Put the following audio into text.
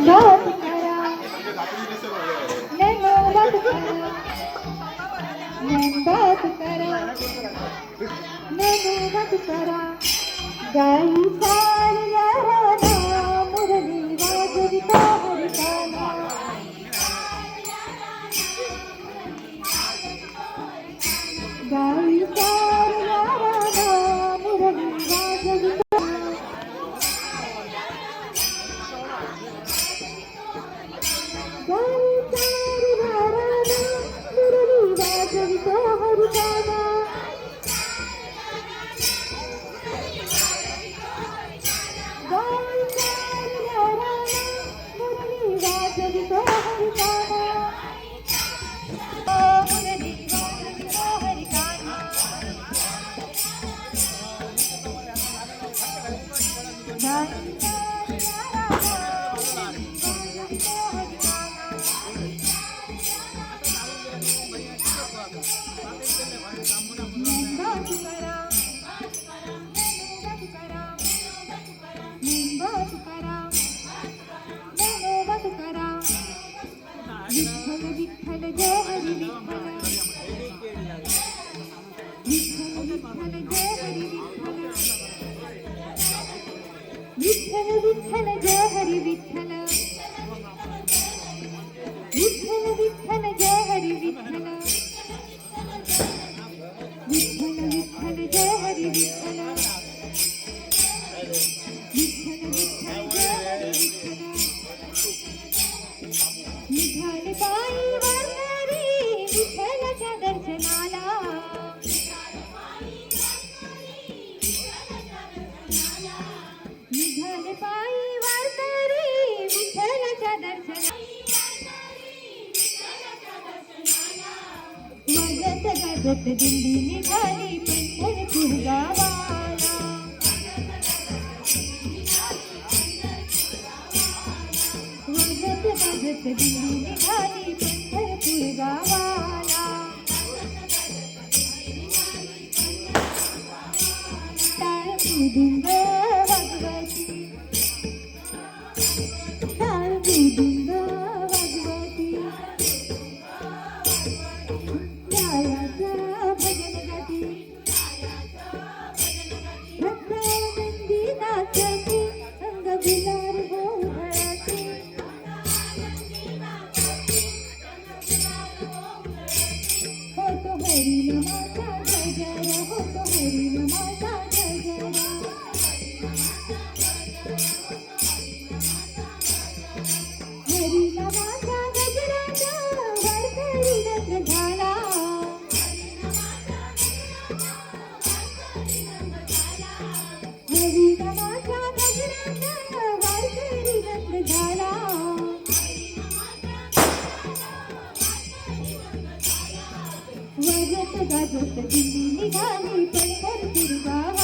नंदा तुकाराम ज्ञानोबा तुकाराम नंदा तुकाराम ज्ञानोबा तुकाराम गाई साऱ्या राधा मुरली वाजविता हरिकाला गाई साऱ्या राधा मुरली वाजविता गाई साऱ्या राधा मुरली वाजविता हरिकाला विठ्ठल विठ्ठल जय हरी विठ्ठल विठ्ठल जय हरी विठ्ठल विठ्ठल जय हरी विठ्ठल विठ्ठल विठ्ठल जय हरी विठ्ठल विठ्ठल विठ्ठल जय हरी विठ्ठल विठ्ठल विठ्ठल जय हरी विठ्ठल निघाले पायी वारकरी विठ्ठलाच्या दर्शनाला निघाले पायी वारकरी विठ्ठलाच्या दर्शनाला वाजत गाजत दिंडी निघाली पंढरपूर गावाला वाजत गाजत दिंडी निघाली पंढरपूर गावाला टाळ मृदुंग वाजवायची टाळ मृदुंग वाजवायची रायाचं भजन गाती भक्तानंदी नाचाची अंग गुलाल गोधळाची होतो हरी नमाचा गजर होतो हरी नमाचा गजर हरी नमाचा गजराचा वारकरी नंद झाला हरी नमाचा गजराचा वारकरी नंद झाला वाजत गाजत दिंडी निघाली पंढरपूर गावाला